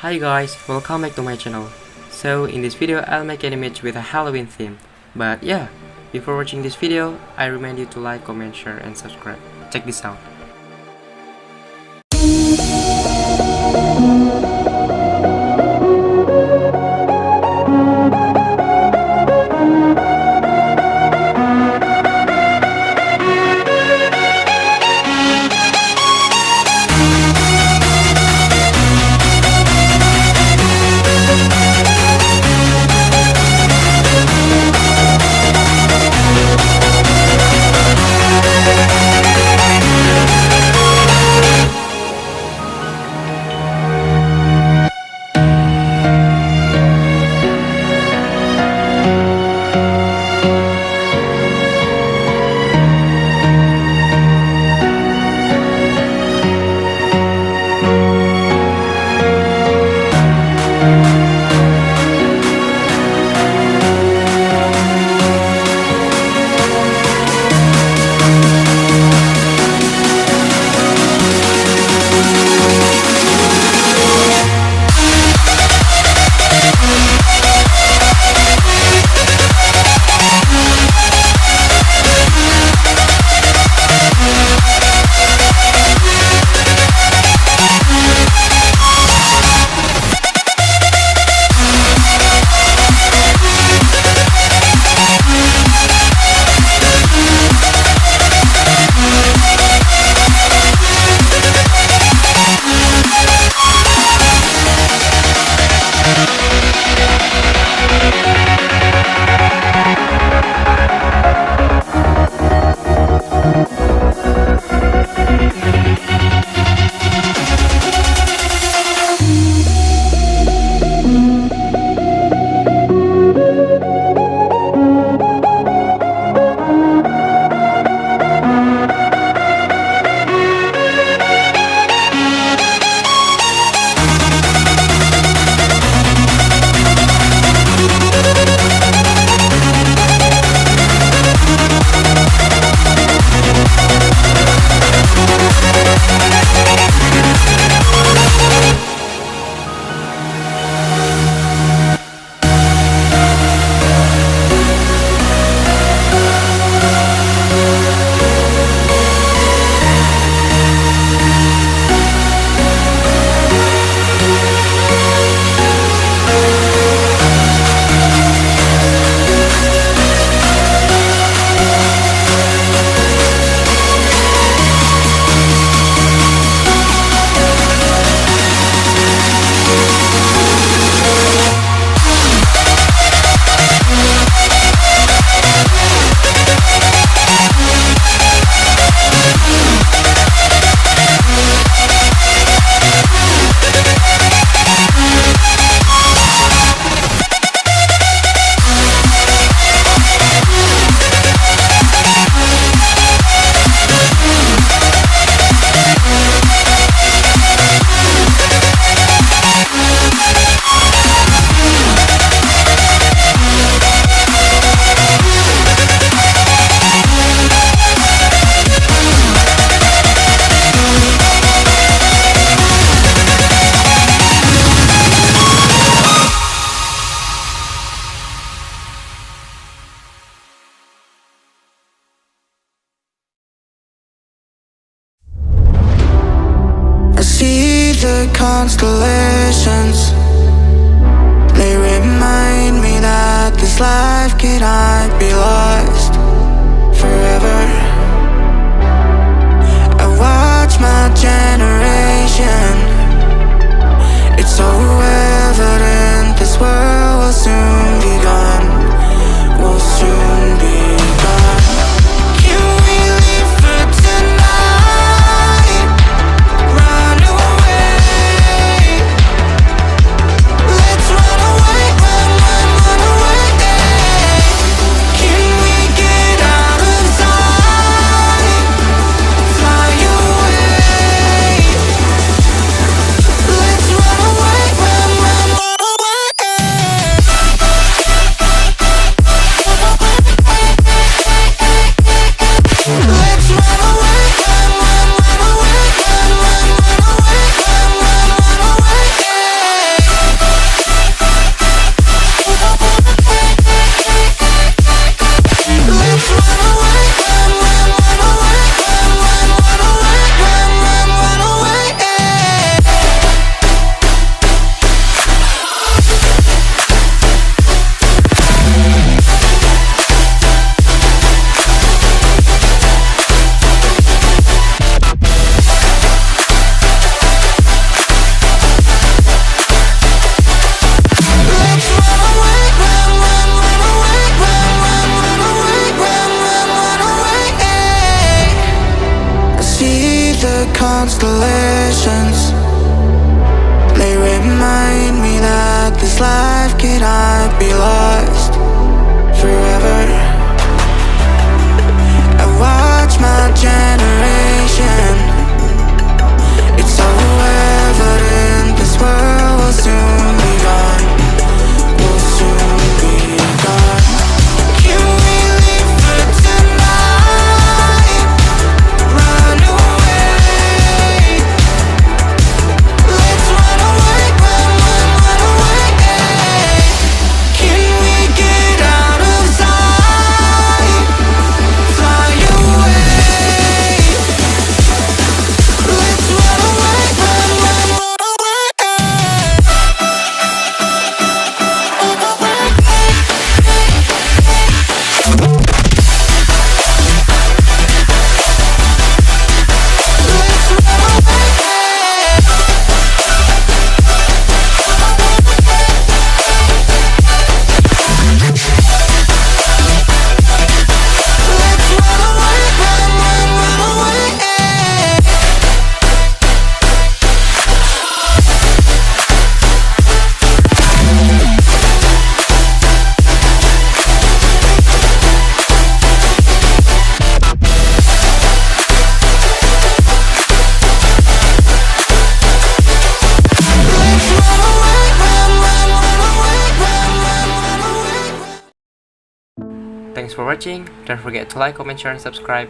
Hi guys, welcome back to my channel. So in this video I'll make an image with a Halloween theme. But yeah, before watching this video, I remind you to like, comment, share, and subscribe. Check this out. The constellations, they remind me that this life cannot be lost forever. I watch my generation, it's so evident this world will soon be gone, will soon be gone. Can we live for tonight? Run away. Let's run away, run away. Can we constellations. They remind me that this life cannot be lost forever. I watch my generation. It's so evident this world will soon be gone. Will soon be gone. Can we live for tonight? Run away. Let's run away, run away. Can we get out of sight? Fly away. Let's run away, run away. Let's run away. Let's run away, run away. Let's run away, run away. Thanks for watching. Don't forget to like, comment, share, and subscribe.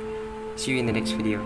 See you in the next video.